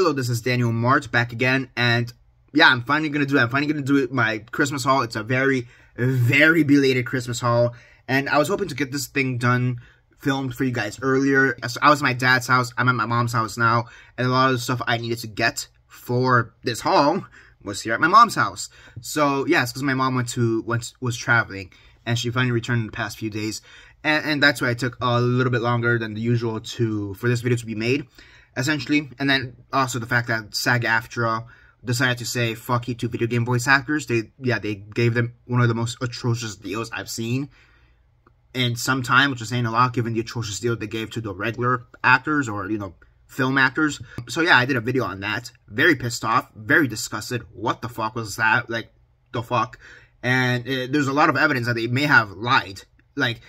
Hello, this is Daniel Mart back again, and yeah, I'm finally gonna do it. I'm finally gonna do it, my Christmas haul. It's a very, very belated Christmas haul, and I was hoping to get this thing done, filmed for you guys earlier. So I was at my dad's house. I'm at my mom's house now, and a lot of the stuff I needed to get for this haul was here at my mom's house. So yeah, it's because my mom was traveling, and she finally returned in the past few days, and that's why it took a little bit longer than the usual for this video to be made, essentially. And then also the fact that SAG-AFTRA decided to say fuck you to video game voice actors. They gave them one of the most atrocious deals I've seen in some time, which is saying a lot given the atrocious deal they gave to the regular actors, or film actors. So yeah, I did a video on that. Very pissed off, very disgusted. What the fuck was that? Like, the fuck? And there's a lot of evidence that they may have lied. Like,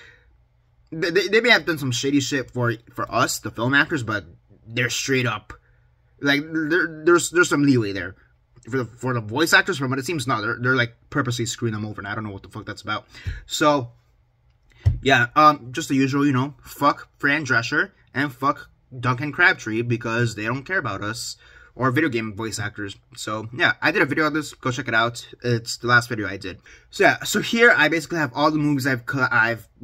they may have done some shady shit for us, the film actors, but they're straight up, like, there's some leeway there. For the voice actors, from what it seems, no, they're like purposely screwing them over, and I don't know what the fuck that's about. So yeah, just the usual, fuck Fran Drescher and fuck Duncan Crabtree, because they don't care about us or video game voice actors. So yeah, I did a video on this. Go check it out. It's the last video I did. So yeah, so here I basically have all the movies I've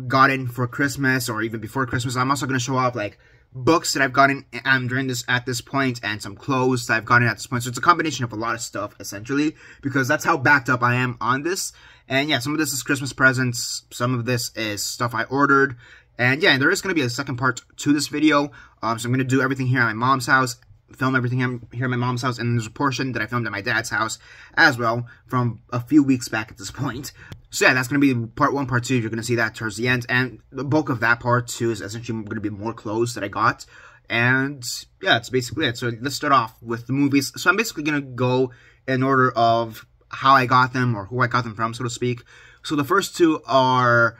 gotten for Christmas, or even before Christmas. I'm also going to show off like books that I've gotten at this point, and some clothes that I've gotten at this point. So it's a combination of a lot of stuff, essentially, because that's how backed up I am on this. And yeah, some of this is Christmas presents, some of this is stuff I ordered, and yeah, there is going to be a second part to this video. So I'm going to do everything here at my mom's house, film everything here at my mom's house, and there's a portion that I filmed at my dad's house as well from a few weeks back at this point. So yeah, that's going to be part 1, part 2. You're going to see that towards the end, and the bulk of that part 2 is essentially going to be more clothes that I got. And yeah, that's basically it. So let's start off with the movies. So I'm basically going to go in order of how I got them, or who I got them from, so to speak. So the first two are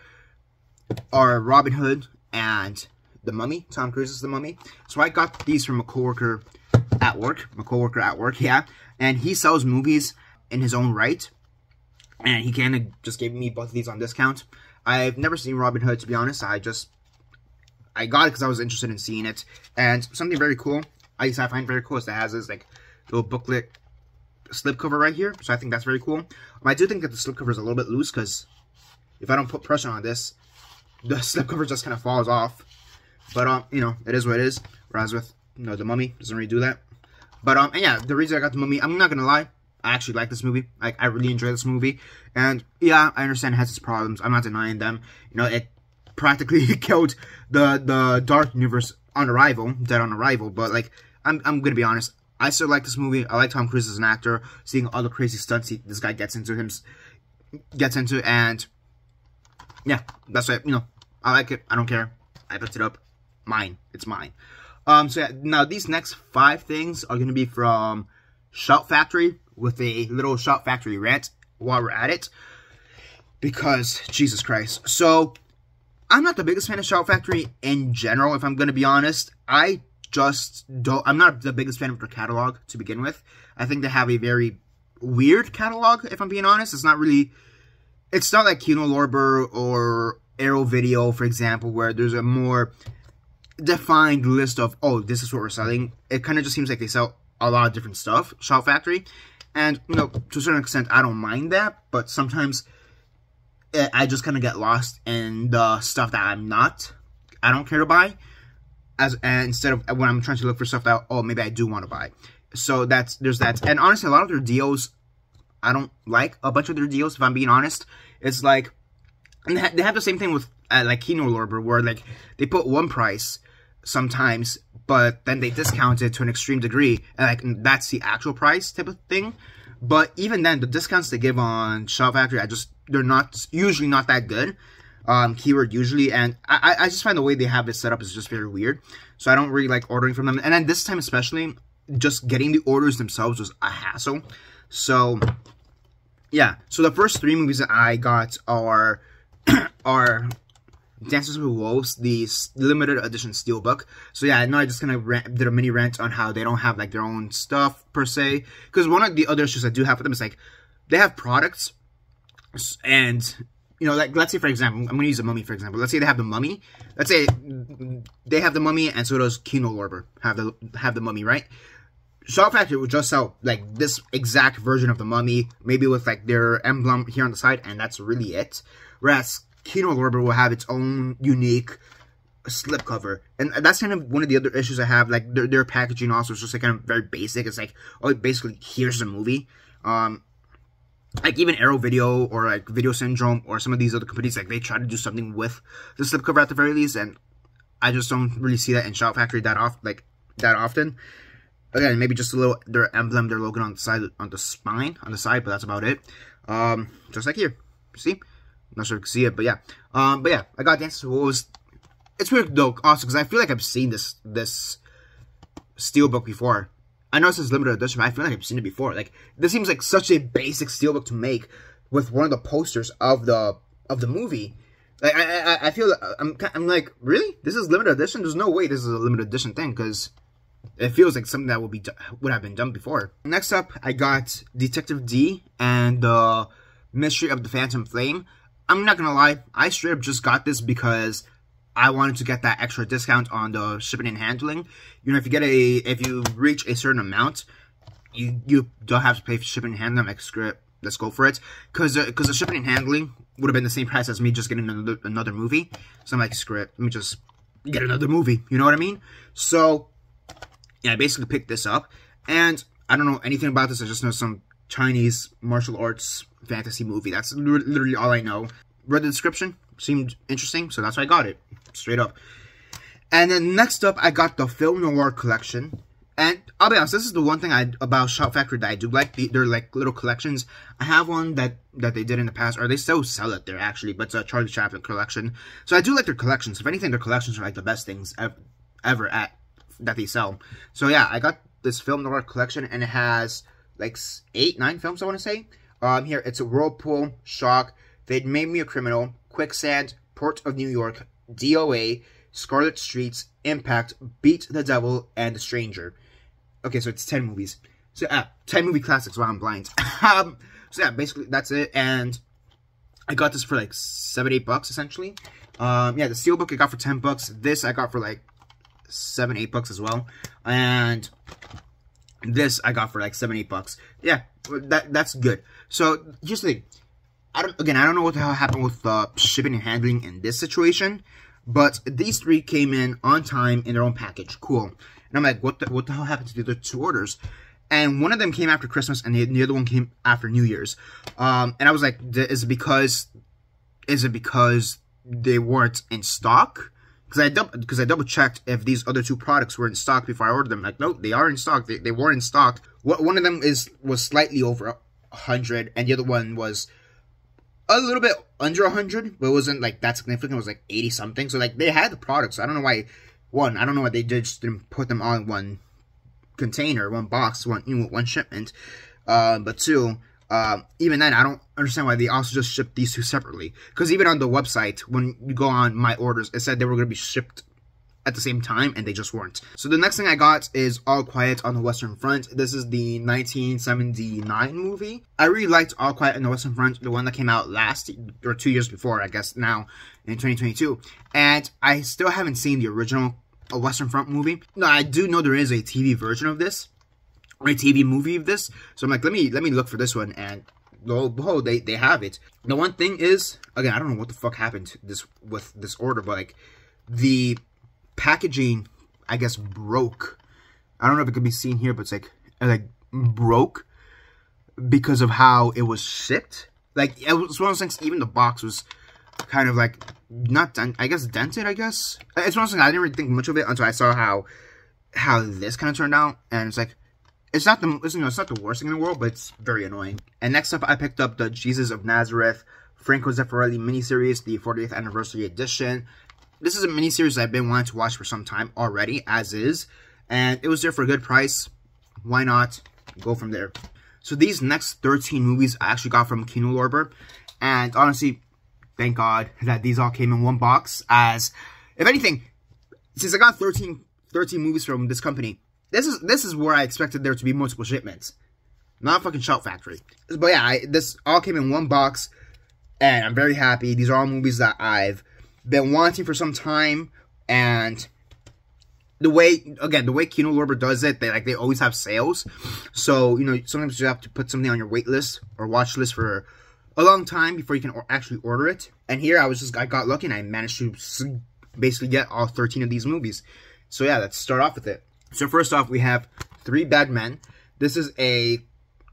Robin Hood and The Mummy. Tom Cruise's The Mummy. So I got these from a coworker at work. Yeah. And he sells movies in his own right, and he kind of just gave me both of these on discount. I've never seen Robin Hood, to be honest. I got it because I was interested in seeing it. And something very cool, I find very cool, is that it has this like little booklet slipcover right here. So I think that's very cool. I do think that the slipcover is a little bit loose, because if I don't put pressure on this, the slipcover just kind of falls off. But it is what it is. Whereas with The Mummy doesn't really do that. But and yeah, the reason I got The Mummy, I'm not gonna lie, I actually like this movie. Like, I really enjoy this movie. And yeah, I understand it has its problems. I'm not denying them. It practically killed the Dark Universe on arrival, dead on arrival. But like, I'm gonna be honest, I still like this movie. I like Tom Cruise as an actor. Seeing all the crazy stunts this guy gets into, and yeah, that's it. I like it. I don't care. I picked it up. It's mine. So yeah, now these next 5 things are gonna be from Shout Factory, with a little Shout Factory rant while we're at it, because Jesus Christ. So I'm not the biggest fan of Shout Factory in general, if I'm gonna be honest. I'm not the biggest fan of their catalog to begin with. I think they have a very weird catalog, if I'm being honest. It's not like Kino Lorber or Arrow Video, for example, where there's a more defined list of, oh, this is what we're selling. It kind of just seems like they sell a lot of different stuff, Shout Factory. And, to a certain extent, I don't mind that, but sometimes I just kind of get lost in the stuff that I don't care to buy, and instead of when I'm trying to look for stuff that, oh, maybe I do want to buy. So there's that. And honestly, a lot of their deals, I don't like a bunch of their deals, if I'm being honest. It's like, and they have the same thing with, like, Kino Lorber, where, like, they put one price sometimes, but then they discount it to an extreme degree, and like, that's the actual price type of thing. But even then, the discounts they give on Shout Factory, they're usually not that good. Keyword usually, and I just find the way they have it set up is just very weird. So I don't really like ordering from them. And then this time especially, just getting the orders themselves was a hassle. So yeah, so the first 3 movies that I got are Dances with Wolves, the limited edition steelbook. So yeah, I know I just kind of did a mini rant on how they don't have like their own stuff per se. Because one of the other issues I do have with them is like, they have products, and like, let's say for example, I'm gonna use The Mummy for example. Let's say they have The Mummy. Let's say they have The Mummy, and so does Kino Lorber have the Mummy, right? Shout Factory would just sell like this exact version of the Mummy, maybe with like their emblem here on the side, and that's really it. Whereas Kino Lorber will have its own unique slipcover, and that's kind of one of the other issues I have. Like their packaging also is just like kind of very basic. It's like, oh, basically here's the movie. Like even Arrow Video or like Video Syndrome or some of these other companies, like they try to do something with the slipcover at the very least, and I just don't really see that in Shout Factory that often. Again, maybe just a little their emblem, their logo on the side, on the spine, on the side, but that's about it. Just like here, see? I'm not sure if you can see it, but yeah. I got Dances with Wolves. It's weird though, also because I feel like I've seen this steelbook before. I know it says limited edition, but I feel like I've seen it before. Like this seems like such a basic steelbook to make with one of the posters of the movie. Like I feel I'm like, really? This is limited edition? There's no way this is a limited edition thing, because it feels like something that would have been done before. Next up, I got Detective D and the Mystery of the Phantom Flame. I'm not gonna lie, I straight up just got this because I wanted to get that extra discount on the shipping and handling. You know, if you reach a certain amount, you don't have to pay for shipping and handling. Like, screw it, let's go for it. Because the shipping and handling would have been the same price as me just getting another movie. So I'm like, screw it, let me just get another movie. You know what I mean? So yeah, I basically picked this up, and I don't know anything about this. I just know some Chinese martial arts fantasy movie. That's literally all I know. Read the description, seemed interesting, so that's why I got it, straight up. And then next up, I got the Film Noir collection. And I'll be honest, this is the one thing about Shout Factory that I do like. They're like little collections. I have one that they did in the past, or they still sell it there actually, but it's a Charlie Chaplin collection. So I do like their collections. If anything, their collections are like the best things ever that they sell. So yeah, I got this Film Noir collection, and it has like 8, 9 films, I want to say. Here, it's a Whirlpool, Shock, They'd Made Me a Criminal, Quicksand, Port of New York, DOA, Scarlet Streets, Impact, Beat the Devil, and The Stranger. Okay, so it's 10 movies. So, 10 movie classics while I'm blind. So yeah, basically, that's it, and I got this for like $7, $8, essentially. Yeah, the Steelbook I got for $10. This I got for like $7, $8 as well. And this I got for like $7, $8. Yeah, that's good. So, here's the thing. I don't know what the hell happened with the shipping and handling in this situation, but these 3 came in on time in their own package. Cool. And I'm like, what the hell happened to the other 2 orders? And one of them came after Christmas, and the other one came after New Year's. And I was like, is it because they weren't in stock? Because I double checked if these other 2 products were in stock before I ordered them. Like, no, they are in stock. They were in stock. One of them was slightly over 100, and the other one was a little bit under 100, but it wasn't like that significant. It was like 80 something. So like they had the products. So I don't know why. I don't know why they just didn't put them on one container, one box, one shipment. But 2, even then, I don't understand why they also just shipped these 2 separately. Because even on the website, when you go on My Orders, it said they were going to be shipped at the same time, and they just weren't. So the next thing I got is All Quiet on the Western Front. This is the 1979 movie. I really liked All Quiet on the Western Front, the one that came out last, or 2 years before, I guess, now, in 2022. And I still haven't seen the original Western Front movie. No, I do know there is a TV version of this, or a TV movie of this. So I'm like, let me look for this one, and lo and behold, they have it. The one thing is, again, I don't know what the fuck happened with this order, but like, the packaging, I guess, broke. I don't know if it can be seen here, but it's like broke because of how it was shipped. Like, it was one of those things, even the box was kind of like, not dented, I guess. It's one of those things, I didn't really think much of it until I saw how this kind of turned out, and it's like, it's not the worst thing in the world, but it's very annoying. And next up, I picked up the Jesus of Nazareth Franco Zeffirelli miniseries, the 40th anniversary edition. This is a miniseries I've been wanting to watch for some time already, as is, and it was there for a good price. Why not go from there? So these next 13 movies I actually got from Kino Lorber, and honestly, thank God that these all came in one box, as, if anything, since I got 13 movies from this company, this is where I expected there to be multiple shipments. Not a fucking Shout Factory. But yeah, this all came in one box, and I'm very happy. These are all movies that I've been wanting for some time, and the way Kino Lorber does it, they always have sales. So, sometimes you have to put something on your wait list or watch list for a long time before you can actually order it. And here I got lucky and I managed to basically get all 13 of these movies. So yeah, let's start off with it. So first off, we have Three Bad Men. This is a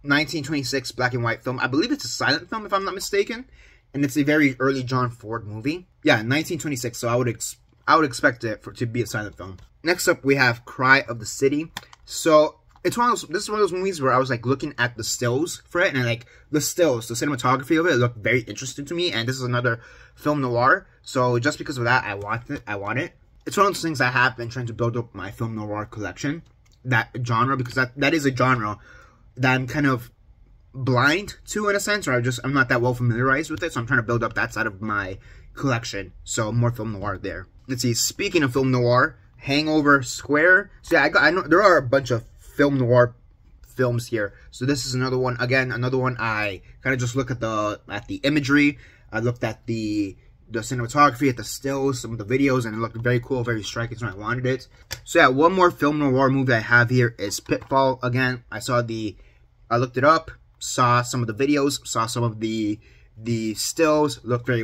1926 black and white film. I believe it's a silent film, if I'm not mistaken. And it's a very early John Ford movie. Yeah, 1926, so I would expect it to be a silent film. Next up, we have Cry of the City. So, this is one of those movies where I was, looking at the stills for it. And, the stills, the cinematography of it looked very interesting to me. And this is another film noir. So, just because of that, I want it. It's one of those things I have been trying to build up my film noir collection. That genre, because that is a genre that I'm kind of blind to, in a sense, or I'm not that well familiarized with it, so I'm trying to build up that side of my collection. So more film noir there. Let's see. Speaking of film noir, Hangover Square. So yeah, I know there are a bunch of film noir films here. So this is another one. Again, another one. I kind of just look at the imagery. I looked at the cinematography, at the stills, some of the videos, and it looked very cool, very striking, so I wanted it. So yeah, one more film noir movie I have here is Pitfall. Again, I looked it up, saw some of the videos, saw some of the stills, looked very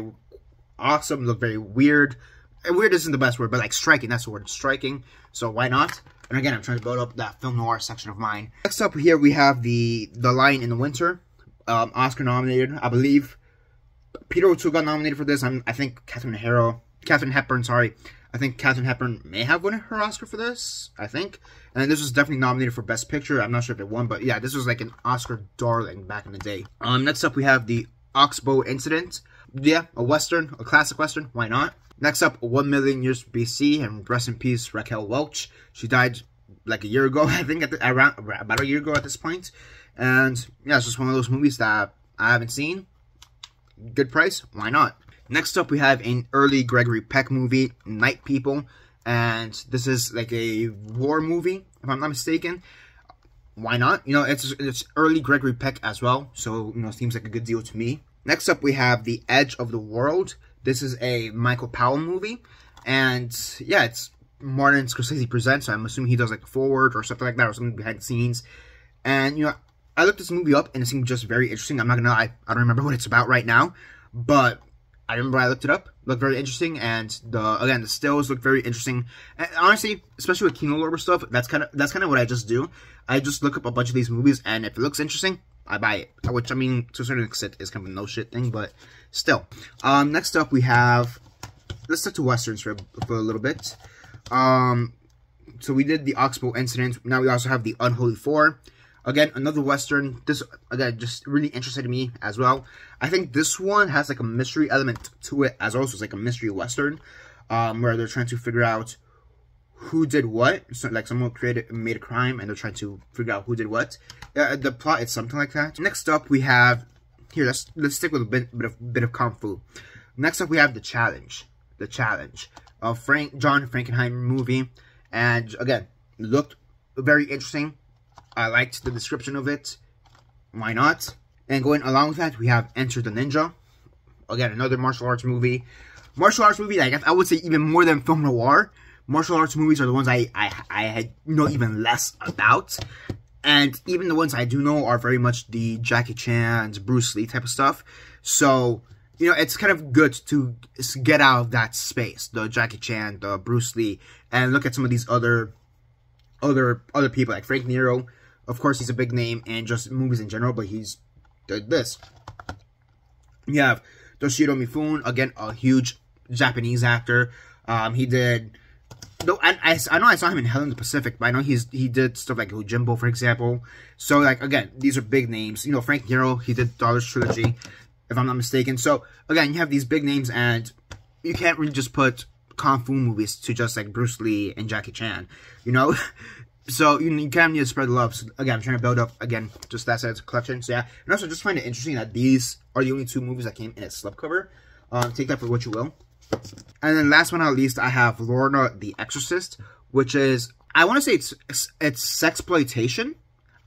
awesome, looked very weird. And weird isn't the best word, but striking, that's the word, striking. So why not? And again, I'm trying to build up that film noir section of mine. Next up here, we have The Lion in the Winter, Oscar nominated, I believe. Peter O'Toole got nominated for this. I think Katharine Hepburn, sorry. I think Katharine Hepburn may have won her Oscar for this, I think. And this was definitely nominated for Best Picture. I'm not sure if it won, but yeah, this was an Oscar darling back in the day. Next up, we have The Oxbow Incident. Yeah, a Western, a classic Western. Why not? Next up, 1,000,000 Years BC, and rest in peace, Raquel Welch. She died a year ago, I think, about a year ago at this point. And yeah, it's just one of those movies that I haven't seen. Good price, why not? Next up, we have an early Gregory Peck movie, Night People, and this is a war movie, if I'm not mistaken. Why not? It's early Gregory Peck as well, so seems like a good deal to me. Next up, we have The Edge of the World. This is a Michael Powell movie, and yeah, it's Martin Scorsese presents. So I'm assuming he does a forward or something like that, or something behind the scenes. And I looked this movie up and it seemed just very interesting. I'm not gonna lie, I don't remember what it's about right now, but I remember I looked it up. It looked very interesting, and the stills look very interesting. And honestly, especially with Kino Lorber stuff, that's kind of what I just do. I just look up a bunch of these movies, and if it looks interesting, I buy it. Which, I mean, to a certain extent is kind of a no shit thing, but still. Next up we have, let's stick to Westerns for a little bit. So we did The Oxbow Incident. Now we also have The Unholy Four. Again, another Western. This, again, just really interested me as well. I think this one has a mystery element to it as also a mystery Western. Where they're trying to figure out who did what. So, someone made a crime and they're trying to figure out who did what. The plot is something like that. Next up we have, here, let's stick with a bit of Kung Fu. Next up we have The Challenge. The Challenge. John Frankenheimer movie. And again, looked very interesting. I liked the description of it. Why not? And going along with that, we have Enter the Ninja. Again, another martial arts movie. Martial arts movie, I would say even more than film noir. Martial arts movies are the ones I know even less about. And even the ones I do know are very much the Jackie Chan, Bruce Lee type of stuff. So, it's kind of good to get out of that space. The Jackie Chan, the Bruce Lee, and look at some of these other people, like Frank Nero. Of course, he's a big name in just movies in general, but he's did this. You have Toshiro Mifune, again, a huge Japanese actor. He did, though I know I saw him in Hell in the Pacific, but I know he did stuff like Yojimbo, for example. So, again, these are big names. Frank Nero, he did Daughter's Trilogy, if I'm not mistaken. So, again, you have these big names, and you can't really just put Kung Fu movies to just, Bruce Lee and Jackie Chan, So, you kind of need to spread the love. So, again, I'm trying to build up, again, just that side of the collection. So, yeah. And also, just find it interesting that these are the only two movies that came in a slipcover. Take that for what you will. And then last but not least, I have Lorna the Exorcist, which is, I want to say it's sexploitation.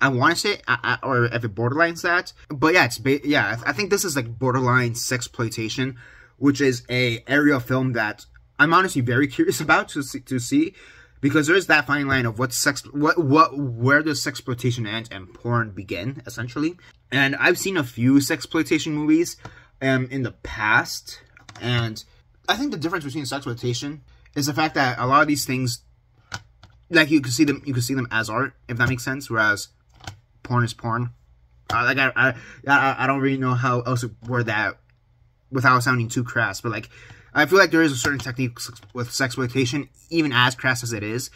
I want to say, or if it borderlines that. But yeah, I think this is borderline sexploitation, which is a area of film that I'm honestly very curious about to see. Because there is that fine line of where does sexploitation end and porn begin, essentially. And I've seen a few sexploitation movies in the past, and I think the difference between sexploitation is the fact that a lot of these things, like, you can see them as art, if that makes sense, whereas porn is porn. Like, I don't really know how else to word that without sounding too crass, but, like, I feel like there is a certain technique with sexploitation, even as crass as it is,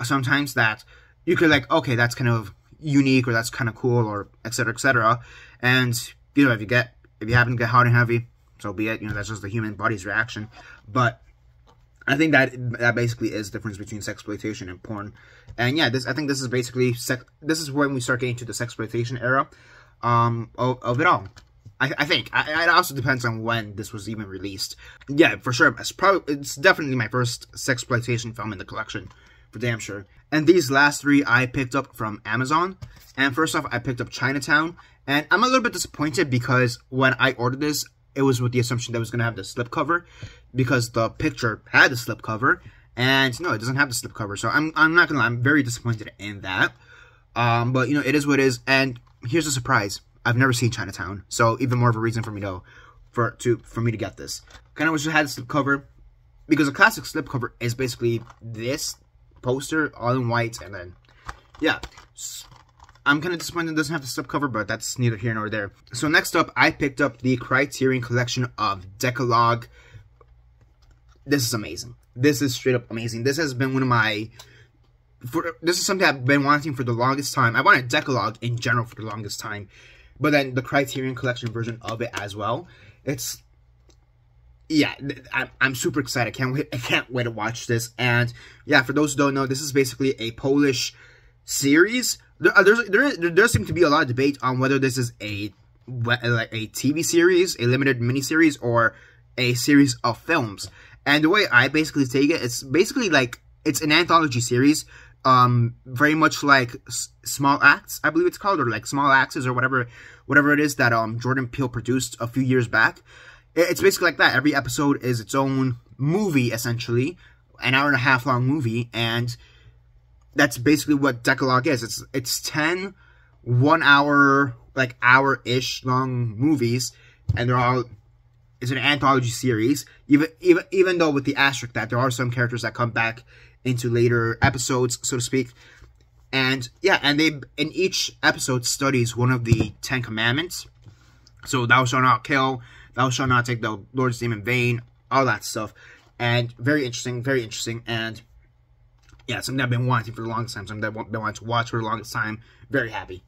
sometimes, that you could, like, okay, that's kind of unique, or that's kind of cool, or etc., etc. And, you know, if you happen to get hot and heavy, so be it. You know, that's just the human body's reaction. But I think that basically is the difference between sexploitation and porn. And yeah, I think this is basically this is when we start getting to the sexploitation era of it all. I think. It also depends on when this was even released. Yeah, for sure. It's definitely my first sexploitation film in the collection, for damn sure. And these last three I picked up from Amazon. And first off, I picked up Chinatown. And I'm a little bit disappointed because when I ordered this, it was with the assumption that it was going to have the slipcover, because the picture had the slipcover. And no, it doesn't have the slipcover. So I'm not going to lie, I'm very disappointed in that. But, you know, it is what it is. And here's a surprise. I've never seen Chinatown, so even more of a reason for me to get this. Kind of wish it had a slipcover, because a classic slipcover is basically this poster all in white, and then yeah, I'm kind of disappointed it doesn't have the slipcover, but that's neither here nor there. So next up, I picked up the Criterion collection of Decalogue. This is amazing. This is straight up amazing. This has been one of my this is something I've been wanting for the longest time. I wanted Decalogue in general for the longest time. But then the Criterion Collection version of it as well. It's, yeah, I'm super excited. I can't wait to watch this. And yeah, for those who don't know, this is basically a Polish series. There seems to be a lot of debate on whether this is a TV series, a limited miniseries, or a series of films. And the way I basically take it, it's basically like, it's an anthology series. Very much like Small Acts, I believe it's called, or like Small Axes, or whatever it is that Jordan Peele produced a few years back. It's basically like that. Every episode is its own movie, essentially, an hour-and-a-half long movie, and that's basically what Decalogue is. It's 10 1-hour, like hour-ish long movies, and it's an anthology series. Even though with the asterisk that there are some characters that come back into later episodes, so to speak. And yeah, and they in each episode studies one of the 10 commandments. So thou shalt not kill, thou shalt not take the Lord's name in vain, all that stuff. And very interesting, and yeah, something I've been wanting for the longest time, something I've been wanting to watch for the longest time. Very happy.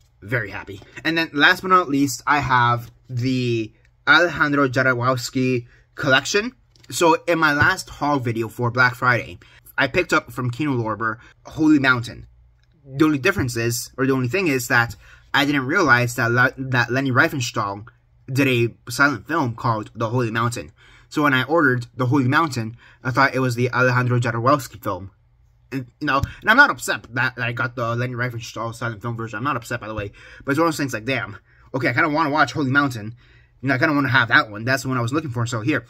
And then last but not least, I have the Alejandro Jodorowsky collection. So in my last haul video for Black Friday, I picked up from Kino Lorber Holy Mountain. The only difference is, or the only thing is, that I didn't realize that Leni Riefenstahl did a silent film called The Holy Mountain. So when I ordered The Holy Mountain, I thought it was the Alejandro Jodorowsky film. And, you know, and I'm not upset that I got the Leni Riefenstahl silent film version. I'm not upset, by the way. But it's one of those things like, damn, okay, I kind of want to watch Holy Mountain. You know, I kind of want to have that one. That's the one I was looking for, so here.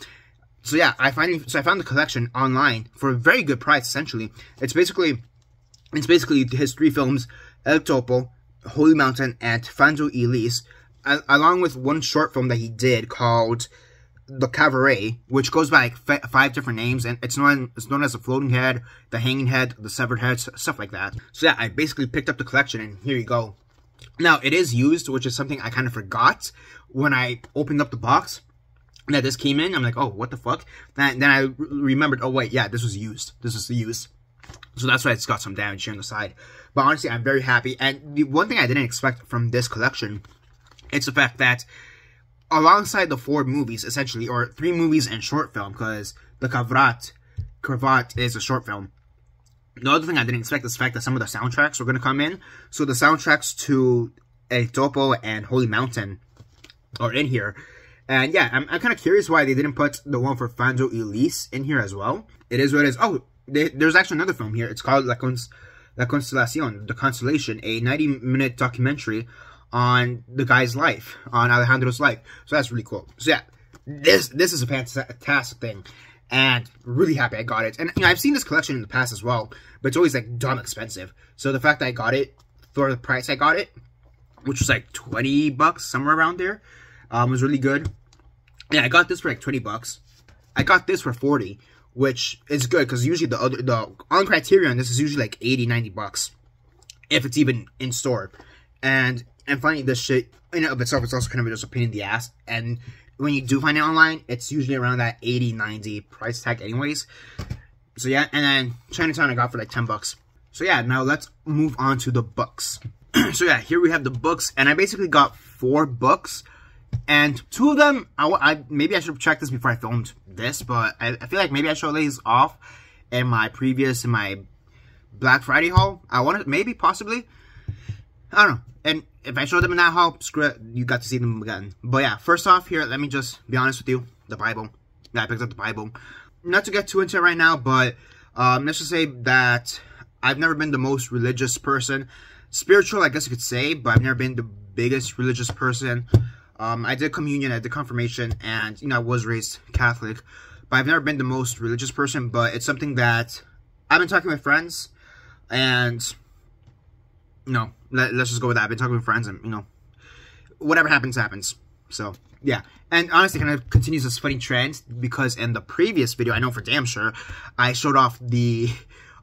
So yeah, I found the collection online for a very good price. Essentially, it's basically his 3 films: El Topo, Holy Mountain, and Fanzo y Lis, along with one short film that he did called The Cabaret, which goes by like 5 different names, and it's known as the Floating Head, the Hanging Head, the Severed Head, stuff like that. So yeah, I basically picked up the collection, and here you go. Now it is used, which is something I kind of forgot when I opened up the box. That this came in, I'm like, oh, what the fuck? Then I remembered, oh wait, yeah, this was used. This is used. So that's why it's got some damage here on the side. But honestly, I'm very happy. And the one thing I didn't expect from this collection, it's the fact that alongside the 4 movies, essentially, or 3 movies and short film, because the Cravat is a short film. The other thing I didn't expect is the fact that some of the soundtracks were going to come in. So the soundtracks to El Topo and Holy Mountain are in here. And yeah, I'm kind of curious why they didn't put the one for Fanzo y Lis in here as well. It is what it is. Oh, there's actually another film here. It's called La Constelación, The Constellation, a 90-minute documentary on the guy's life, on Alejandro's life. So that's really cool. So yeah, this is a fantastic thing. and really happy I got it. And, I've seen this collection in the past as well, but it's always, like, dumb expensive. So the fact that I got it for the price I got it, which was, like, 20 bucks, somewhere around there, was really good. Yeah, I got this for, like, 20 bucks. I got this for 40, which is good, because usually the on Criterion, this is usually, like, 80, 90 bucks, if it's even in store. And finding this shit, in and of itself, it's also kind of just a pain in the ass, and when you do find it online, it's usually around that 80, 90 price tag anyways. So yeah, and then Chinatown I got for like 10 bucks. So yeah, now let's move on to the books. So yeah, here we have the books, and I basically got 4 books, and 2 of them, maybe I should check this before I filmed this, but I feel like maybe I should lay these off in my Black Friday haul. I wanted, maybe, possibly, I don't know. And if I show them in that haul, screw it, you got to see them again. But yeah, first off here, let me just be honest with you. The Bible. Yeah, I picked up the Bible. Not to get too into it right now, but let's just say that I've never been the most religious person. Spiritual, I guess you could say, but I've never been the biggest religious person. I did communion, I did confirmation, and, I was raised Catholic. But I've never been the most religious person, but it's something that I've been talking with friends, and... No, let's just go with that. I've been talking with friends, and, whatever happens, happens. So, yeah. And honestly, kind of continues this funny trend, because in the previous video, I know for damn sure, I showed off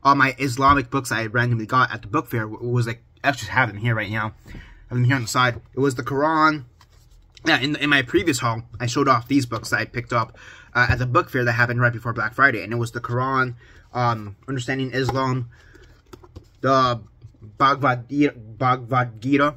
all my Islamic books I randomly got at the book fair. It was like, I actually have them here right now. I have them here on the side. It was the Quran. Yeah, in my previous haul, I showed off these books that I picked up at the book fair that happened right before Black Friday. And it was the Quran, Understanding Islam, the Bhagavad Gita.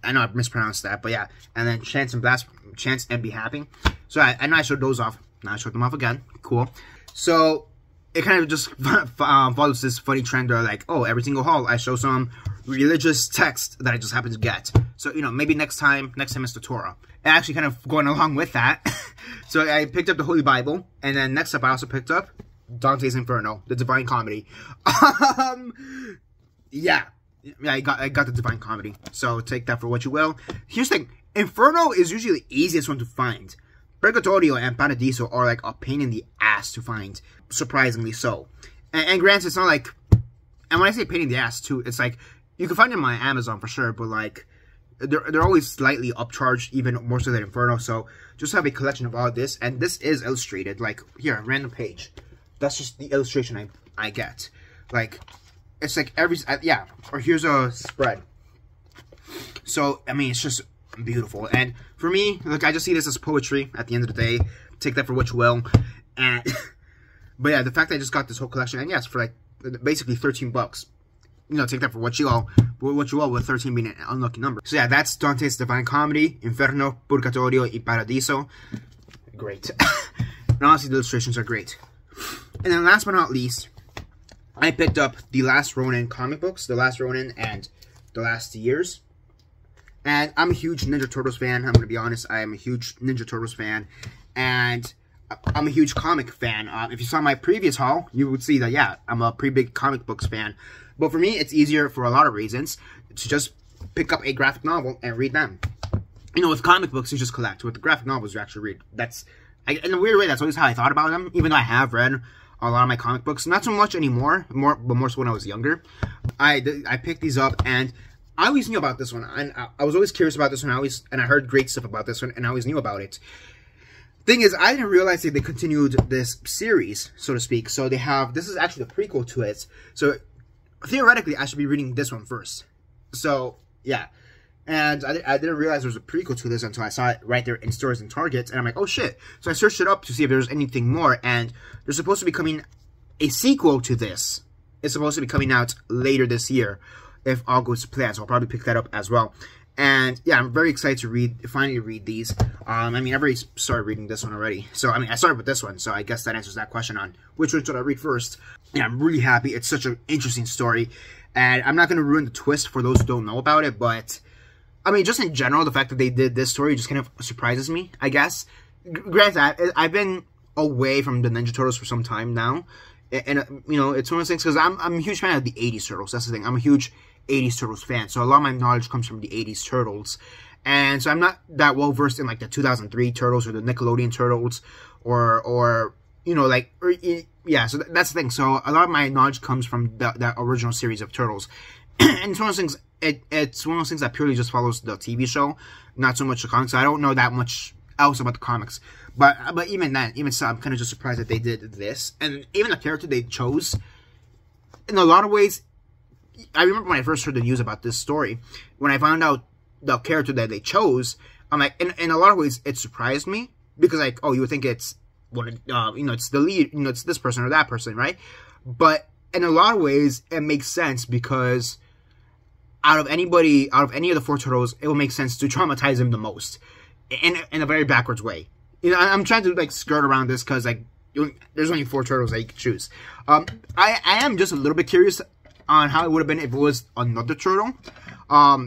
I know I mispronounced that, but yeah. And then Chant and Be Happy. So I know I showed those off. Now I showed them off again. Cool. So it kind of just follows this funny trend where, like, oh, every single haul I show some religious text that I just happen to get. So, maybe next time it's the Torah. And actually kind of going along with that. So I picked up the Holy Bible. And then next up I also picked up Dante's Inferno, the Divine Comedy. Yeah. Yeah, I got the Divine Comedy, so take that for what you will. Here's the thing, Inferno is usually the easiest one to find. Purgatorio and Paradiso are like a pain in the ass to find, surprisingly so. And granted, it's not like, and when I say pain in the ass too, it's like, you can find them on Amazon for sure, but like, they're always slightly upcharged, even more so than Inferno, so just have a collection of all this, and this is illustrated, like, here, a random page. That's just the illustration I get. Like, it's like yeah, or here's a spread. So, I mean, it's just beautiful. And for me, look, I just see this as poetry at the end of the day. Take that for what you will. And, but yeah, the fact that I just got this whole collection, and yes, for like, basically 13 bucks. Take that for what you will, with 13 being an unlucky number. So yeah, that's Dante's Divine Comedy, Inferno, Purgatorio, y Paradiso. Great. And honestly, the illustrations are great. And then last but not least, I picked up the Last Ronin comic books, The Last Ronin and The Last Years. And I'm a huge Ninja Turtles fan. I'm going to be honest. I am a huge Ninja Turtles fan. And I'm a huge comic fan. If you saw my previous haul, you would see that, yeah, I'm a pretty big comic books fan. But for me, it's easier for a lot of reasons to just pick up a graphic novel and read them. With comic books, you just collect. With the graphic novels, you actually read. In a weird way, that's always how I thought about them. Even though I have read a lot of my comic books, not so much anymore, but more so when I was younger. I picked these up, and I always knew about this one, and I was always curious about this one. I heard great stuff about this one, and I always knew about it. Thing is, I didn't realize that they continued this series, so to speak. So this is actually the prequel to it. So theoretically, I should be reading this one first. So yeah, and I didn't realize there was a prequel to this until I saw it right there in stores and Targets, and I'm like, oh shit. So I searched it up to see if there's anything more, and there's supposed to be coming a sequel to this. It's supposed to be coming out later this year, if all goes to plan, so I'll probably pick that up as well. And yeah, I'm very excited to finally read these. I mean, I've already started reading this one already. So, I mean, I started with this one, so I guess that answers that question on which one should I read first. Yeah, I'm really happy. It's such an interesting story. And I'm not going to ruin the twist for those who don't know about it, but I mean, just in general, the fact that they did this story just kind of surprises me, I guess. Granted, I've been away from the Ninja Turtles for some time now. And it's one of those things, because I'm a huge fan of the 80s Turtles. That's the thing. I'm a huge 80s Turtles fan. So a lot of my knowledge comes from the 80s Turtles. And so I'm not that well versed in like the 2003 Turtles or the Nickelodeon Turtles or you know, like, yeah, so that's the thing. So a lot of my knowledge comes from that original series of Turtles. And it's one of those things, it's one of those things that purely just follows the TV show, not so much the comics. So I don't know that much else about the comics. But even then, even so, I'm kind of just surprised that they did this. And even the character they chose, in a lot of ways, I remember when I first heard the news about this story, when I found out the character that they chose, I'm like, in a lot of ways, it surprised me. Because, like, oh, you would think it's, you know, it's the lead, you know, it's this person or that person, right? But in a lot of ways, it makes sense because out of any of the 4 Turtles, it will make sense to traumatize them the most. In a very backwards way. You know, I'm trying to, like, skirt around this because, like, there's only 4 Turtles that you can choose. I am just a little bit curious on how it would have been if it was another turtle.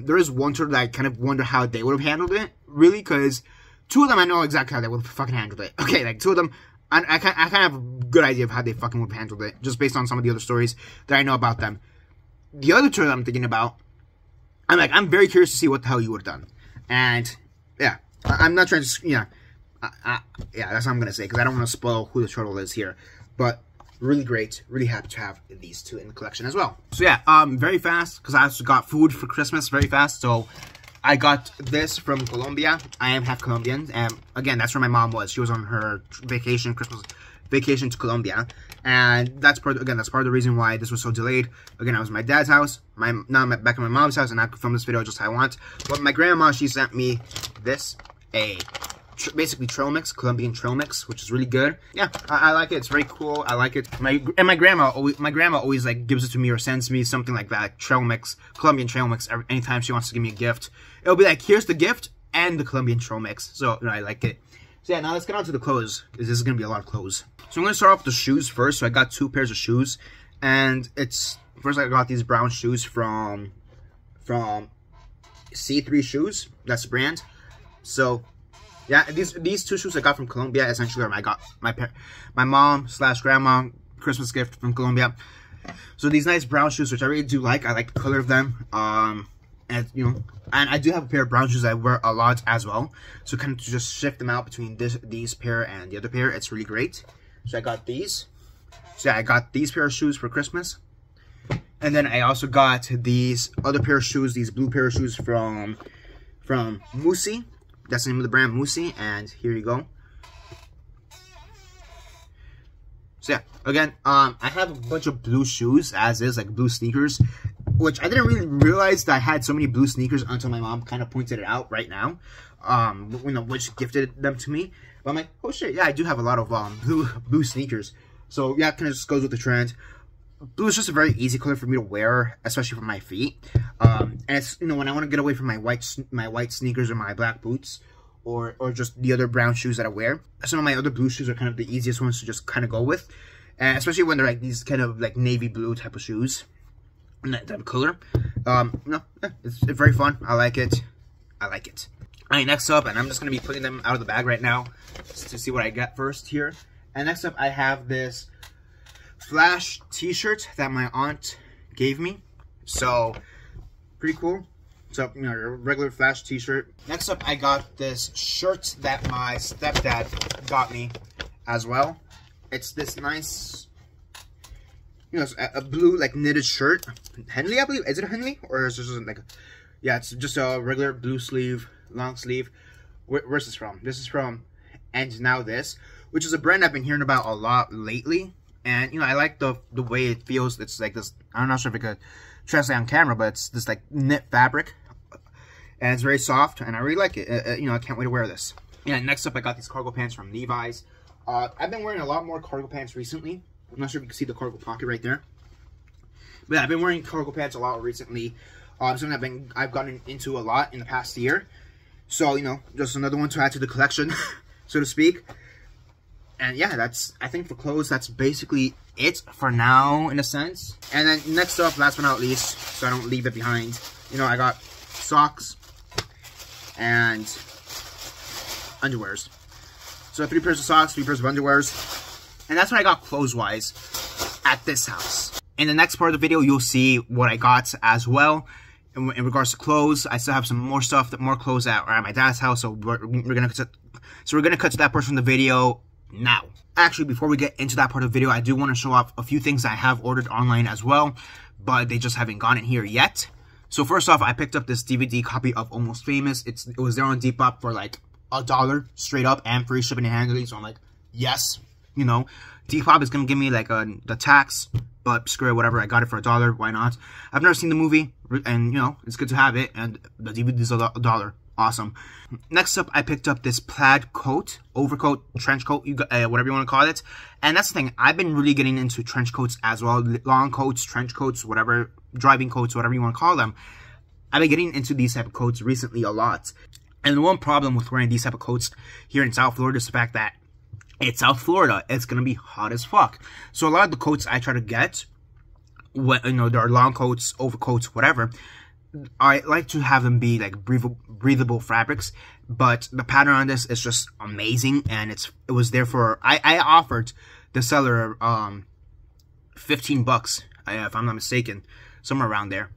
There is one turtle that I kind of wonder how they would have handled it, really, because 2 of them I know exactly how they would have fucking handled it. Okay, like, 2 of them, I kind of have a good idea of how they fucking would have handled it, just based on some of the other stories that I know about them. The other turtle I'm thinking about, I'm very curious to see what the hell you would have done. And, yeah, I'm not trying to, yeah, that's what I'm going to say, because I don't want to spoil who the turtle is here. But, really great, really happy to have these 2 in the collection as well. So, yeah, very fast, because I also got food for Christmas very fast, so I got this from Colombia. I am half Colombian, and again, that's where my mom was. She was on her vacation, Christmas vacation to Colombia, and that's part of the reason why this was so delayed. Again, I was at my dad's house, now I'm back at my mom's house, and I could film this video just how I want. But my grandma, she sent me this, basically trail mix, Colombian trail mix, which is really good. Yeah, I like it. It's very cool. I like it. My grandma always like gives it to me or sends me something like that, trail mix, Colombian trail mix. Anytime she wants to give me a gift, it'll be like, here's the gift and the Colombian trail mix. So, you know, I like it. So yeah, now let's get on to the clothes, because this is gonna be a lot of clothes. So I'm gonna start off with the shoes first. So I got 2 pairs of shoes, and first I got these brown shoes from C3 Shoes. That's the brand. So yeah, these 2 shoes I got from Colombia. Essentially, I got my mom/grandma Christmas gift from Colombia. So these nice brown shoes, which I really do like. I like the color of them. And you know, and I do have a pair of brown shoes I wear a lot as well. So kind of to just shift them out between these pair and the other pair. It's really great. So I got these. So yeah, I got these pair of shoes for Christmas. And then I also got these other pair of shoes, these blue pair of shoes from Musi. That's the name of the brand, Musi, and here you go. So yeah, again, I have a bunch of blue shoes, as is, like blue sneakers, which I didn't really realize that I had so many blue sneakers until my mom kind of pointed it out right now, you know, which gifted them to me. But I'm like, oh shit, yeah, I do have a lot of blue sneakers. So yeah, it kind of just goes with the trend. Blue is just a very easy color for me to wear, especially for my feet. And it's, you know, when I want to get away from my white sneakers or my black boots, or just the other brown shoes that I wear. Some of my other blue shoes are kind of the easiest ones to just kind of go with, and especially when they're like these kind of like navy blue type of shoes, and that type of color. No, yeah, it's very fun. I like it. I like it. All right, next up, and I'm just gonna be putting them out of the bag right now, just to see what I got first here. And next up, I have this Flash t-shirt that my aunt gave me. So, pretty cool. So, you know, your regular Flash t-shirt. Next up, I got this shirt that my stepdad got me as well. It's this nice, you know, a blue, like, knitted shirt. Henley, I believe. Is it a Henley? Or is it just like, yeah, it's just a regular blue sleeve, long sleeve. Where's this from? This is from And Now This, which is a brand I've been hearing about a lot lately. And, you know, I like the way it feels. It's like this, I'm not sure if I could translate on camera, but it's this, like, knit fabric. And it's very soft, and I really like it. You know, I can't wait to wear this. Yeah, next up, I got these cargo pants from Levi's. I've been wearing a lot more cargo pants recently. I'm not sure if you can see the cargo pocket right there. But yeah, I've been wearing cargo pants a lot recently. Something I've gotten into a lot in the past year. So, you know, just another one to add to the collection, so to speak. And yeah, I think for clothes, that's basically it for now, in a sense. And then next up, last but not least, so I don't leave it behind, you know, I got socks and underwears. So 3 pairs of socks, 3 pairs of underwears. And that's what I got clothes-wise at this house. In the next part of the video, you'll see what I got as well. In regards to clothes, I still have some more stuff, more clothes that are at my dad's house. So we're gonna cut to that portion of the video now. Actually, before we get into that part of the video, I do want to show off a few things I have ordered online as well, but they just haven't gotten here yet. So first off, I picked up this DVD copy of Almost Famous. It was there on Depop for like $1 straight up and free shipping and handling. So I'm like, yes, you know, Depop is gonna give me like the tax, but screw it, whatever. I got it for $1. Why not? I've never seen the movie, and you know, it's good to have it. And the DVD is $1. Awesome. Next up, I picked up this plaid coat, overcoat, trench coat, whatever you want to call it. And that's the thing, I've been really getting into trench coats as well. Long coats, trench coats, whatever, driving coats, whatever you want to call them. I've been getting into these type of coats recently a lot. And the one problem with wearing these type of coats here in South Florida is the fact that it's South Florida. It's going to be hot as fuck. So a lot of the coats I try to get, you know, there are long coats, overcoats, whatever, I like to have them be like breathable fabrics, but the pattern on this is just amazing, and it was there for, I offered the seller $15, if I'm not mistaken, somewhere around there,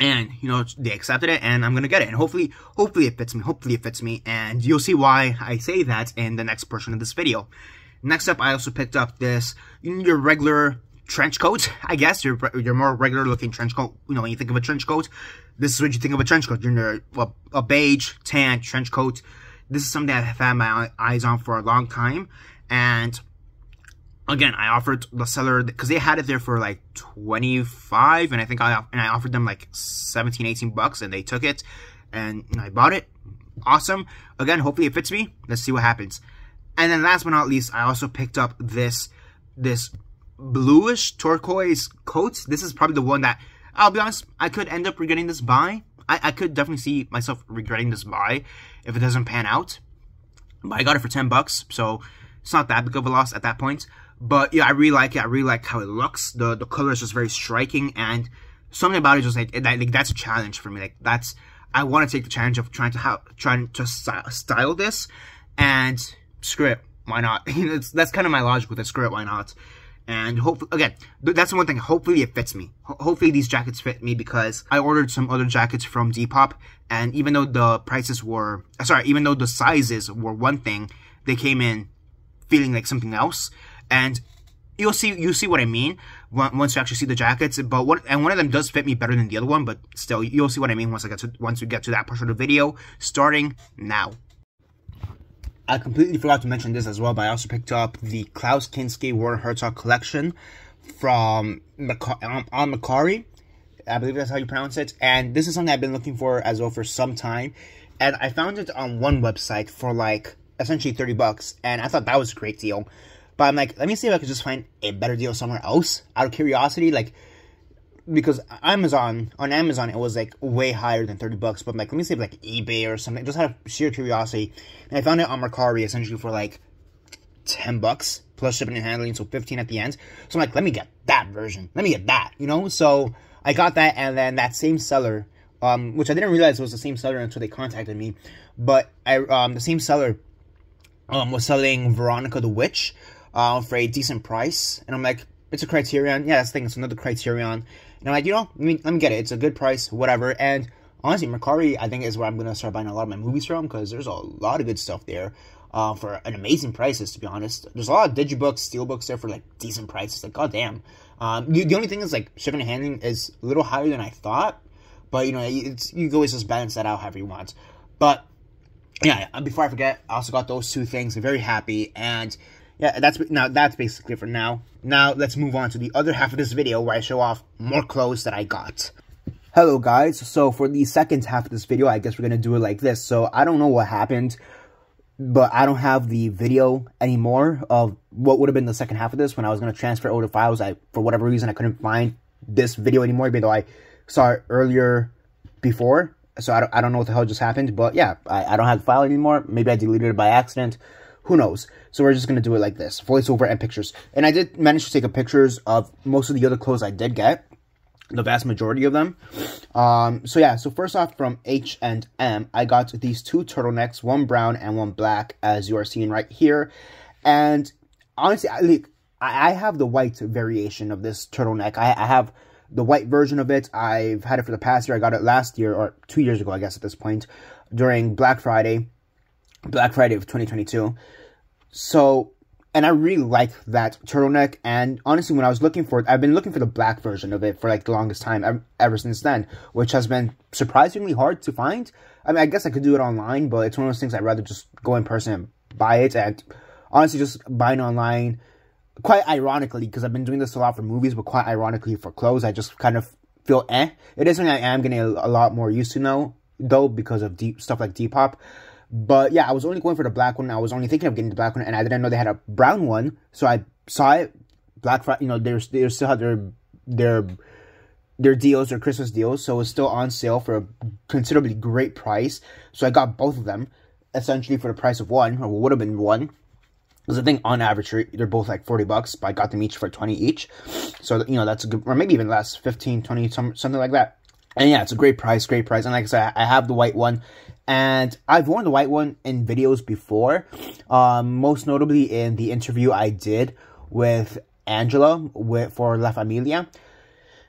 and you know, they accepted it, and I'm gonna get it, and hopefully it fits me, and you'll see why I say that in the next portion of this video. Next up, I also picked up this, your regular trench coat, I guess, your more regular looking trench coat. You know, when you think of a trench coat, this is what you think of a trench coat. You're a beige, tan trench coat. This is something I've had my eyes on for a long time. And again, I offered the seller, because they had it there for like $25, and I think I offered them like $17-18, and they took it, and I bought it. Awesome. Again, hopefully it fits me. Let's see what happens. And then last but not least, I also picked up this bluish turquoise coat. This is probably the one that, I'll be honest, I could end up regretting this buy. I could definitely see myself regretting this buy if it doesn't pan out. But I got it for $10, so it's not that big of a loss at that point. But yeah, I really like it. I really like how it looks. The color is just very striking, and something about it just like that's a challenge for me. Like I want to take the challenge of trying to style this, and screw it, why not? That's kind of my logic with it. Screw it, why not? And hopefully, again, that's the one thing. Hopefully it fits me. Hopefully these jackets fit me, because I ordered some other jackets from Depop, and even though the prices were, even though the sizes were one thing, they came in feeling like something else. And you'll see what I mean once you actually see the jackets. But one of them does fit me better than the other one, but still, you'll see what I mean once we get to that portion of the video, starting now. I completely forgot to mention this as well, but I also picked up the Klaus Kinski Werner Herzog collection from on Macari. I believe that's how you pronounce it. And this is something I've been looking for as well for some time. And I found it on one website for like essentially $30, and I thought that was a great deal. But I'm like, let me see if I could just find a better deal somewhere else out of curiosity, like, because on Amazon it was like way higher than $30, but I'm like, let me see if like eBay or something, just out of sheer curiosity. And I found it on Mercari essentially for like $10 plus shipping and handling, so $15 at the end. So I'm like, let me get that version, let me get that, you know. So I got that, and then that same seller, which I didn't realize was the same seller until they contacted me, but the same seller was selling Veronica the Witch for a decent price, and I'm like, it's a Criterion. Yeah, that's the thing, it's another Criterion. And I'm like, you know, let me get it. It's a good price, whatever. And honestly, Mercari, I think, is where I'm going to start buying a lot of my movies from, because there's a lot of good stuff there for an amazing prices, to be honest. There's a lot of digibooks, steelbooks there for, like, decent prices. Like, goddamn. The only thing is, like, shipping and handling is a little higher than I thought. But, you know, you can always just balance that out however you want. But, yeah, before I forget, I also got those two things. I'm very happy. And yeah, that's basically it for now. Now, let's move on to the other half of this video where I show off more clothes that I got. Hello, guys. So, for the second half of this video, I guess we're going to do it like this. So, I don't know what happened, but I don't have the video anymore of what would have been the second half of this when I was going to transfer over the files. For whatever reason, I couldn't find this video anymore, even though I saw it earlier before. So, I don't know what the hell just happened. But, yeah, I don't have the file anymore. Maybe I deleted it by accident. Who knows? So we're just going to do it like this. Voiceover and pictures. And I did manage to take pictures of most of the other clothes I did get. The vast majority of them. So yeah, so first off from H&M, I got these two turtlenecks. One brown and one black, as you are seeing right here. And honestly, I have the white variation of this turtleneck. I have the white version of it. I've had it for the past year. I got it last year, or 2 years ago, I guess at this point, during Black Friday of 2022. So, and I really like that turtleneck, and honestly, when I was looking for it, I've been looking for the black version of it for like the longest time, ever since then, which has been surprisingly hard to find. I mean, I guess I could do it online, but it's one of those things I'd rather just go in person and buy it, and honestly, just buying online, quite ironically, because I've been doing this a lot for movies, but quite ironically for clothes, I just kind of feel It is something I am getting a lot more used to now, though, because of stuff like Depop. But yeah, I was only going for the black one. I was only thinking of getting the black one, and I didn't know they had a brown one. So I saw it. Black Friday, they still have their deals, their Christmas deals. So it's still on sale for a considerably great price. So I got both of them, essentially for the price of one, or what would have been one. Because I think on average, they're both like $40, but I got them each for 20 each. So, that's a good, or maybe even less, 15, 20, something like that. And yeah, it's a great price, great price. And like I said, I have the white one. And I've worn the white one in videos before. Most notably in the interview I did with Angela for La Familia.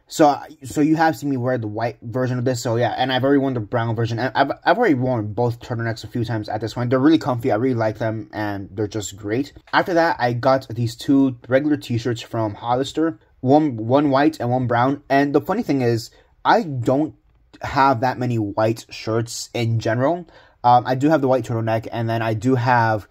So you have seen me wear the white version of this. So yeah, and I've already worn the brown version. And I've already worn both turtlenecks a few times at this point. They're really comfy. I really like them, and they're just great. After that, I got these two regular t-shirts from Hollister. One white and one brown. And the funny thing is, I don't have that many white shirts in general. I do have the white turtleneck, and then I do have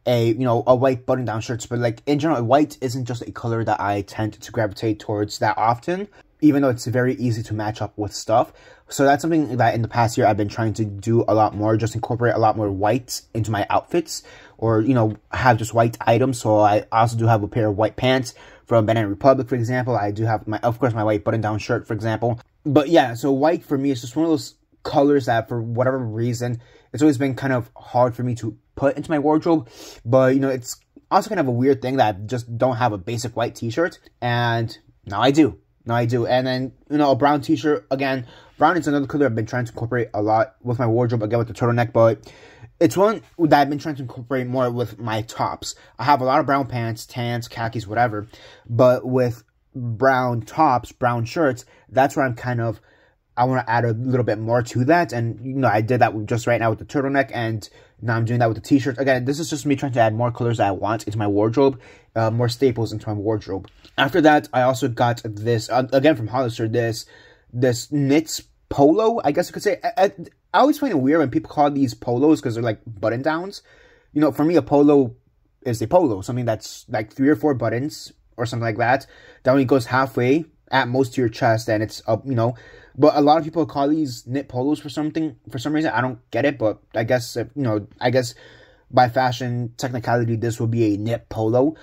a white button-down shirts, but like in general, white isn't just a color that I tend to gravitate towards that often, even though it's very easy to match up with stuff. So that's something that in the past year I've been trying to do a lot more, just incorporate a lot more whites into my outfits, or have just white items. So I also do have a pair of white pants from Banana Republic, for example. I do have of course my white button-down shirt, for example. But yeah, so white for me is just one of those colors that for whatever reason, it's always been kind of hard for me to put into my wardrobe. But, it's also kind of a weird thing that I just don't have a basic white t-shirt. And now I do. And then, a brown t-shirt, again, brown is another color I've been trying to incorporate a lot with my wardrobe, again, with the turtleneck. But it's one that I've been trying to incorporate more with my tops. I have a lot of brown pants, tans, khakis, whatever. But with brown tops, brown shirts, that's where I want to add a little bit more to that. And, I did that just right now with the turtleneck, and now I'm doing that with the t-shirt. Again, this is just me trying to add more colors that I want into my wardrobe, more staples into my wardrobe. After that, I also got this, again from Hollister, this knits polo, I guess you could say. I always find it weird when people call these polos because they're like button-downs. For me, a polo is a polo, something that's like 3 or 4 buttons or something like that. That only goes halfway at most to your chest, and it's up, But a lot of people call these knit polos for some reason. I don't get it, but I guess, I guess by fashion technicality, this will be a knit polo.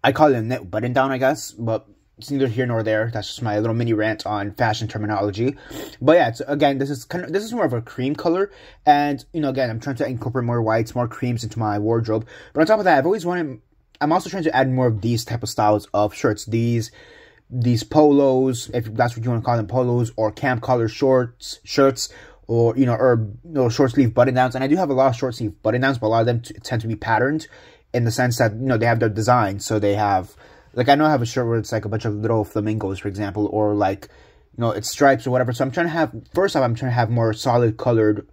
I call it a knit button down, I guess, but it's neither here nor there. That's just my little mini rant on fashion terminology. But yeah, again, this is more of a cream color, and again, I'm trying to incorporate more whites, more creams into my wardrobe. But on top of that, I'm also trying to add more of these type of styles of shirts. These polos, if that's what you want to call them, polos, or camp collar shirts, or short sleeve button downs. And I do have a lot of short sleeve button downs, but a lot of them tend to be patterned in the sense that they have their design. So they have, like, I know I have a shirt where it's like a bunch of little flamingos, for example, or like it's stripes or whatever. So I'm trying to have, first off, I'm trying to have more solid colored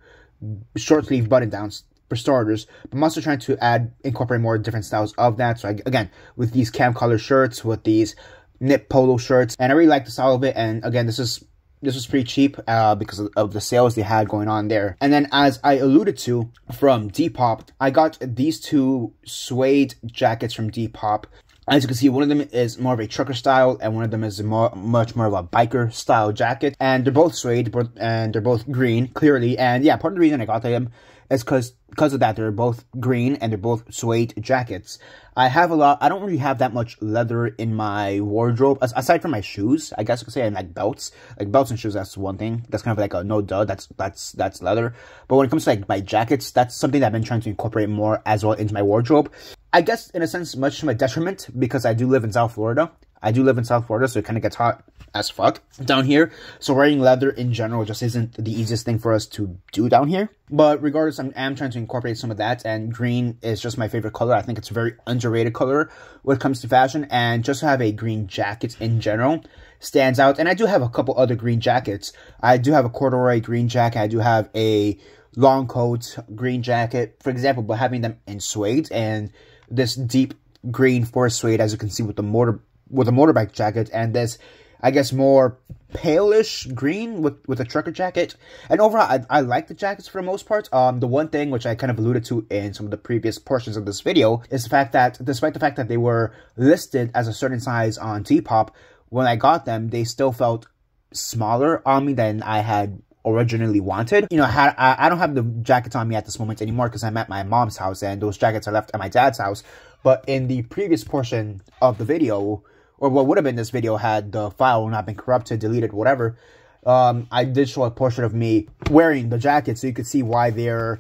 short sleeve button downs for starters, but I'm also trying to incorporate more different styles of that. So again, with these camp collar shirts, with these knit polo shirts, and I really like the style of it. And again, this was pretty cheap because of the sales they had going on there. And then, as I alluded to, from Depop, I got these two suede jackets from Depop. As you can see, one of them is more of a trucker style, and one of them is much more of a biker style jacket. And they're both suede, and they're both green, clearly. And yeah, part of the reason I got them is because of that. They're both green, and they're both suede jackets. I don't really have that much leather in my wardrobe, aside from my shoes, I guess you could say, and like belts. Like belts and shoes, that's one thing. That's kind of like a no duh, that's leather. But when it comes to like my jackets, that's something that I've been trying to incorporate more as well into my wardrobe. I guess, in a sense, much to my detriment, because I do live in South Florida. So it kind of gets hot as fuck down here. So wearing leather in general just isn't the easiest thing for us to do down here. But regardless, I am trying to incorporate some of that, and green is just my favorite color. I think it's a very underrated color when it comes to fashion, and just to have a green jacket in general stands out. And I do have a couple other green jackets. I do have a corduroy green jacket. I do have a long coat green jacket, for example, but having them in suede, and this deep green forest suede, as you can see with the motorbike jacket, and this, I guess, more palish green with a trucker jacket. And overall, I like the jackets for the most part. The one thing which I kind of alluded to in some of the previous portions of this video is the fact that despite the fact that they were listed as a certain size on Depop, when I got them, they still felt smaller on me than I had originally wanted. You know, I don't have the jackets on me at this moment anymore because I'm at my mom's house and those jackets are left at my dad's house. But in the previous portion of the video, or what would have been this video had the file not been corrupted, deleted, whatever, I did show a portion of me wearing the jacket so you could see how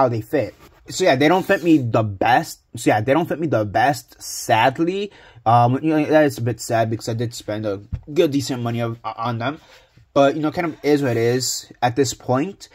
they fit. So yeah, they don't fit me the best. Sadly. You know, that is a bit sad because I did spend a good decent money on them. But, you know, kind of is what it is at this point.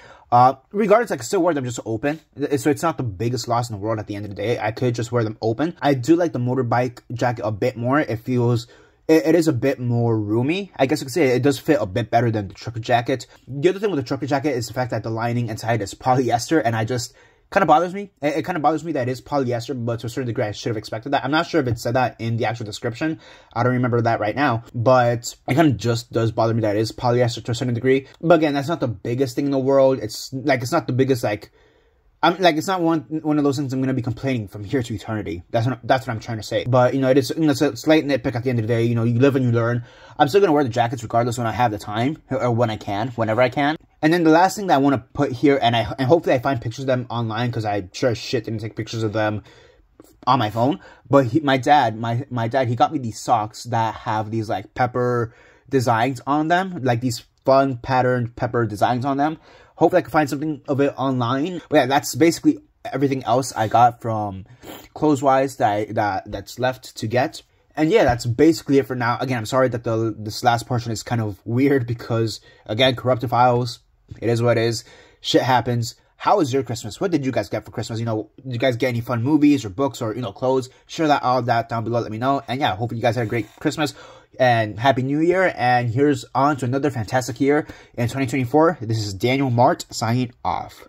Regardless, I can still wear them just open. So it's not the biggest loss in the world at the end of the day. I could just wear them open. I do like the motorbike jacket a bit more. It feels, it is a bit more roomy. I guess you could say it does fit a bit better than the trucker jacket. The other thing with the trucker jacket is the fact that the lining inside is polyester, and I just... kind of bothers me. It kind of bothers me that it is polyester, but to a certain degree, I should have expected that. I'm not sure if it said that in the actual description. I don't remember that right now, but it kind of just does bother me that it is polyester to a certain degree. But again, that's not the biggest thing in the world. It's not the biggest, it's not one of those things I'm going to be complaining from here to eternity. That's what I'm trying to say. But, you know, it's a slight nitpick at the end of the day. You know, you live and you learn. I'm still going to wear the jackets regardless when I have the time, or whenever I can. And then the last thing that I want to put here, and hopefully I find pictures of them online, because I sure as shit didn't take pictures of them on my phone. But my dad, he got me these socks that have these, like, pepper designs on them. Like, these fun patterned pepper designs on them. Hopefully I can find something of it online. But yeah, that's basically everything else I got from clothes-wise that's left to get. And yeah, that's basically it for now. Again, I'm sorry that this last portion is kind of weird because, again, corrupted files. It is what it is. Shit happens. How was your Christmas? What did you guys get for Christmas? You know, did you guys get any fun movies or books or, you know, clothes? Share all that down below. Let me know. And yeah, hopefully you guys had a great Christmas and Happy New Year. And here's on to another fantastic year in 2024. This is Daniel Mart signing off.